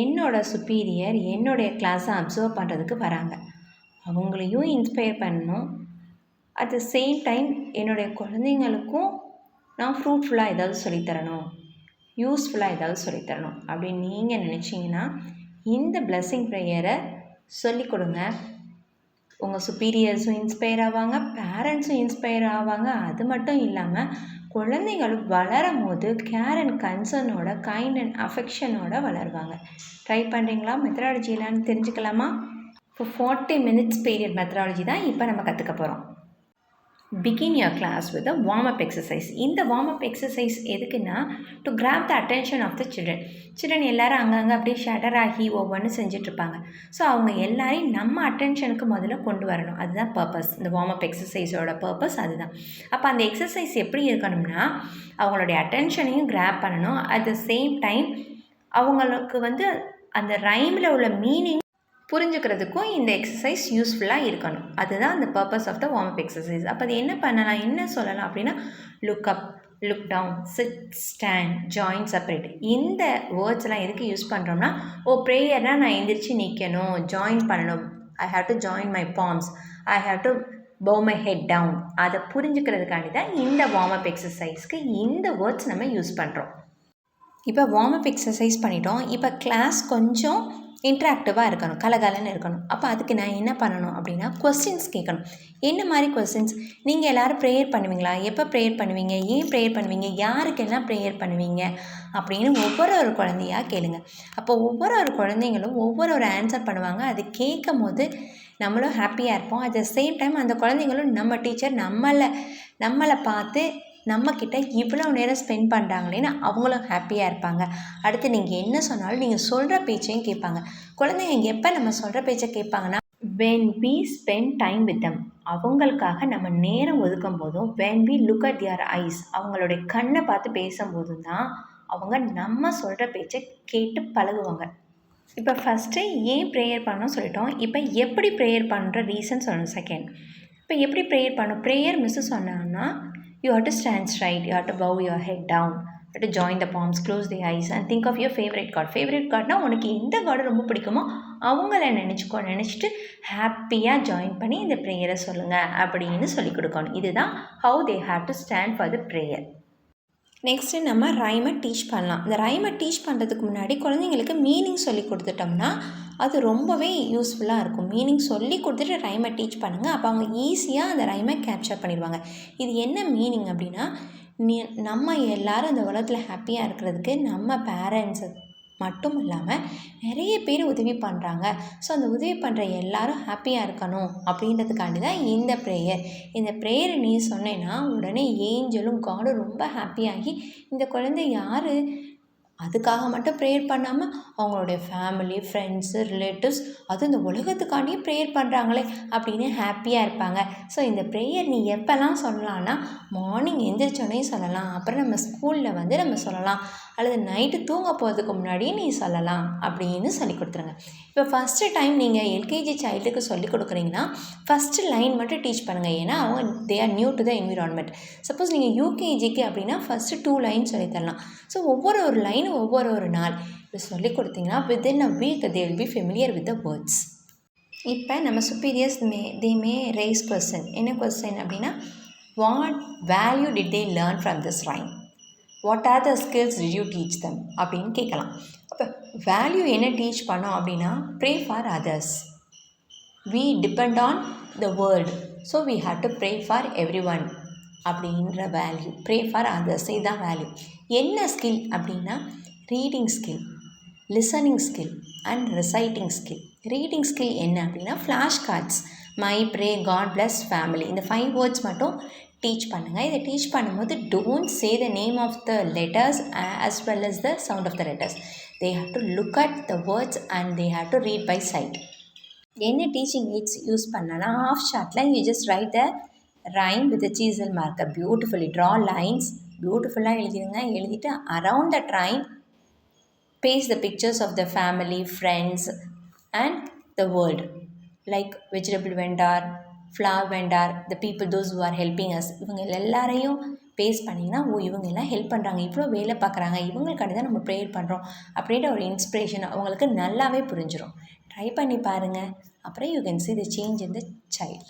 என்னோடய சுப்பீரியர் என்னுடைய கிளாஸை அப்சர்வ் பண்ணுறதுக்கு வராங்க. அவங்களையும் இன்ஸ்பயர் பண்ணணும். அட் த சேம் டைம் என்னுடைய குழந்தைங்களுக்கும் நான் ஃப்ரூட்ஃபுல்லாக ஏதாவது சொல்லித்தரணும், யூஸ்ஃபுல்லாக ஏதாவது சொல்லித்தரணும் அப்படின்னு நீங்கள் நினச்சிங்கன்னா இந்த பிளெஸ்ஸிங் ப்ரேயரை சொல்லிக் கொடுங்க. உங்கள் சுப்பீரியர்ஸும் இன்ஸ்பயர் ஆவாங்க, பேரண்ட்ஸும் இன்ஸ்பயர் ஆவாங்க. அது மட்டும் இல்லாமல் குழந்தைங்களும் வளரும் போது கேர் அண்ட் கன்சர்னோட, கைண்ட் அண்ட் அஃபெக்ஷனோட வளருவாங்க. ட்ரை பண்ணுறீங்களா? மெத்தடாலஜி என்னன்னு தெரிஞ்சுக்கலாமா? இப்போ 40 மினிட்ஸ் பீரியட் மெத்தடாலஜி தான் இப்போ நம்ம கற்றுக்க போகிறோம். Begin your class with a warm-up exercise. இந்த warm-up exercise எதுக்குன்னா to grab the attention of the children. Children எல்லோரும் அங்கங்கே அப்படியே ஷட்டர் ஆகி ஒவ்வொன்றும் செஞ்சிட்ருப்பாங்க. ஸோ அவங்க எல்லாரையும் நம்ம அட்டென்ஷனுக்கு முதல்ல கொண்டு வரணும். அதுதான் பர்பஸ். இந்த வார்ம்-அப் எக்ஸசைஸோட பர்பஸ் அதுதான். அப்போ அந்த எக்ஸசைஸ் எப்படி இருக்கணும்னா அவங்களுடைய அட்டென்ஷனையும் கிராப் பண்ணணும். அட் த சேம் டைம் அவங்களுக்கு அந்த ரைமில் உள்ள மீனிங் புரிஞ்சுக்கிறதுக்கும் இந்த எக்ஸசைஸ் யூஸ்ஃபுல்லாக இருக்கணும். அதுதான் அந்த purpose of the warm up exercise. அப்போ அது என்ன பண்ணலாம், என்ன சொல்லலாம் அப்படின்னா look up, look down, sit, stand, join, separate. இந்த வேர்ட்ஸ்லாம் எதுக்கு யூஸ் பண்ணுறோம்னா ப்ரேயர்னால் நான் எந்திரிச்சு நிற்கணும், ஜாயின் பண்ணணும், I have to join my palms, I have to bow my head down. அதை புரிஞ்சுக்கிறதுக்காண்டி தான் இந்த வார்ம்-அப் எக்ஸசைஸ்க்கு இந்த வேர்ட்ஸ் நம்ம யூஸ் பண்ணுறோம். இப்போ வார்ம்-அப் எக்ஸசைஸ் பண்ணிட்டோம். இப்போ கிளாஸ் கொஞ்சம் இன்ட்ராக்டிவாக இருக்கணும், கலகலன்னு இருக்கணும். அப்போ அதுக்கு நான் என்ன பண்ணணும் அப்படின்னா கொஸ்டின்ஸ் கேட்கணும். என்ன மாதிரி கொஸ்டின்ஸ்? நீங்கள் எல்லோரும் ப்ரேயர் பண்ணுவீங்களா? எப்போ ப்ரேயர் பண்ணுவீங்க? ஏன் ப்ரேயர் பண்ணுவீங்க? யாருக்கெல்லாம் ப்ரேயர் பண்ணுவீங்க அப்படின்னு ஒவ்வொரு குழந்தையாக கேளுங்க. அப்போ ஒவ்வொரு குழந்தைங்களும் ஒவ்வொரு ஆன்சர் பண்ணுவாங்க. அது கேட்கும் போது நம்மளும் ஹாப்பியாக இருப்போம். அட் த சேம் டைம் அந்த குழந்தைங்களும் நம்ம டீச்சர் நம்மளை பார்த்து நம்மக்கிட்ட இவ்வளோ நேரம் ஸ்பெண்ட் பண்ணுறாங்களேன்னு அவங்களும் ஹாப்பியாக இருப்பாங்க. அடுத்து நீங்கள் என்ன சொன்னாலும் நீங்கள் சொல்கிற பேச்சையும் கேட்பாங்க. குழந்தைங்க எப்போ நம்ம சொல்கிற பேச்சை கேட்பாங்கன்னா when we spend time with them, அவங்களுக்காக நம்ம நேரம் ஒதுக்கும் போதும், when we look at their eyes, அவங்களுடைய கண்ணை பார்த்து பேசும்போதும் தான் அவங்க நம்ம சொல்கிற பேச்சை கேட்டு பழகுவாங்க. இப்போ ஃபஸ்ட்டு ஏன் ப்ரேயர் பண்ணணும் சொல்லிட்டோம். இப்போ எப்படி ப்ரேயர் பண்ணுற ரீசன் சொல்லணும் செகண்ட். இப்போ எப்படி ப்ரேயர் பண்ணணும்? ப்ரேயர் மிஸ்ஸு சொன்னாங்கன்னா you have to stand straight, you have to bow your head down, you have to join the palms, close the eyes and think of your favorite god. Favorite godனா உனக்கு எந்த God ரொம்ப பிடிக்குமோ அவங்கள நினச்சிட்டு ஹாப்பியாக join பண்ணி இந்த ப்ரேயரை சொல்லுங்கள் அப்படின்னு சொல்லி கொடுக்கணும். இதுதான் how they have to stand for the prayer. Next நம்ம ரைமை டீச் பண்ணலாம். இந்த ரைமை டீச் பண்ணுறதுக்கு முன்னாடி குழந்தைங்களுக்கு மீனிங் சொல்லி கொடுத்துட்டோம்னா அது ரொம்பவே யூஸ்ஃபுல்லாக இருக்கும். மீனிங் சொல்லி கொடுத்துட்டு ரைமை டீச் பண்ணுங்கள். அப்போ அவங்க ஈஸியாக அந்த ரைமை கேப்சர் பண்ணிடுவாங்க. இது என்ன மீனிங் அப்படின்னா நம்ம எல்லோரும் இந்த உலகத்தில் ஹாப்பியாக இருக்கிறதுக்கு நம்ம பேரண்ட்ஸு மட்டும் இல்லாமல் நிறைய பேர் உதவி பண்ணுறாங்க. ஸோ அந்த உதவி பண்ணுற எல்லோரும் ஹாப்பியாக இருக்கணும் அப்படின்றதுக்காண்டி தான் இந்த ப்ரேயர். இந்த ப்ரேயரை நீ சொன்னேன்னா உடனே ஏஞ்சலும் காடும் ரொம்ப ஹாப்பியாகி இந்த குழந்தை யார் அதுக்காக மட்டும் ப்ரேயர் பண்ணாமல் அவங்களுடைய ஃபேமிலி, ஃப்ரெண்ட்ஸு, ரிலேட்டிவ்ஸ் அதுவும் இந்த உலகத்துக்காண்டியே ப்ரேயர் பண்ணுறாங்களே அப்படின்னு ஹாப்பியாக இருப்பாங்க. ஸோ இந்த ப்ரேயர் நீ எப்போல்லாம் சொல்லலாம்னா மார்னிங் எந்திரிச்சோடனே சொல்லலாம், அப்புறம் நம்ம ஸ்கூலில் நம்ம சொல்லலாம், அல்லது நைட்டு தூங்க போகிறதுக்கு முன்னாடியே நீ சொல்லலாம் அப்படின்னு சொல்லி கொடுத்துருங்க. இப்போ ஃபஸ்ட்டு டைம் நீங்கள் எல்கேஜி சைல்டுக்கு சொல்லி கொடுக்குறீங்கன்னா ஃபஸ்ட்டு லைன் மட்டும் டீச் பண்ணுங்கள். ஏன்னா அவங்க they are new to the environment. Suppose நீங்கள் யூகேஜிக்கு அப்படின்னா ஃபஸ்ட்டு 2 லைன் சொல்லித்தரலாம். ஸோ ஒவ்வொரு லைன் ஒவ்வொரு நாள் இப்படி சொல்லி கொடுத்தீங்கன்னா within a week they will be familiar with the words. இப்போ நம்ம சுப்பீரியர்ஸ் தே மே ரேஸ் கொஸ்டின். என்ன கொஸ்டின் அப்படின்னா what value did they learn from this rhyme, what are the skills did you teach them அப்படின்னு கேட்கலாம். அப்போ வேல்யூ என்ன teach பண்ணோம் அப்படின்னா pray for others, we depend on the world, so we have to pray for everyone அப்படின்ற value. Pray for others இதுதான் value. என்ன skill அப்படின்னா reading skill, listening skill and reciting skill. Reading skill என்ன அப்படின்னா flash cards, my, pray, God bless, family, இந்த 5 words மட்டும் teach பண்ணுங்கள். இதை டீச் பண்ணும்போது don't say the name of the letters as well as the sound of the letters. They have to look at the words and they have to read by sight. என்ன teaching AIDS use பண்ணலாம்? half chartல you just write the rhyme with a chisel marker beautifully, draw lines, பியூட்டிஃபுல்லாக எழுதிடுங்க. எழுதிட்டு around the rhyme paste the pictures of the family, friends and the world like vegetable vendor, flower vendor, the people those who are helping us, இவங்க எல்லாரையும் face பண்ணிங்கன்னா ஓ இவங்க எல்லாம் help பண்ணுறாங்க, இவ்வளோ வேலை பார்க்குறாங்க, இவங்களுக்காண்டி தான் நம்ம ப்ரேயர் பண்ணுறோம் அப்படின்ற ஒரு இன்ஸ்பிரேஷன் அவங்களுக்கு நல்லாவே புரிஞ்சிடும். ட்ரை பண்ணி பாருங்கள். அப்புறம் you can see the change in the child.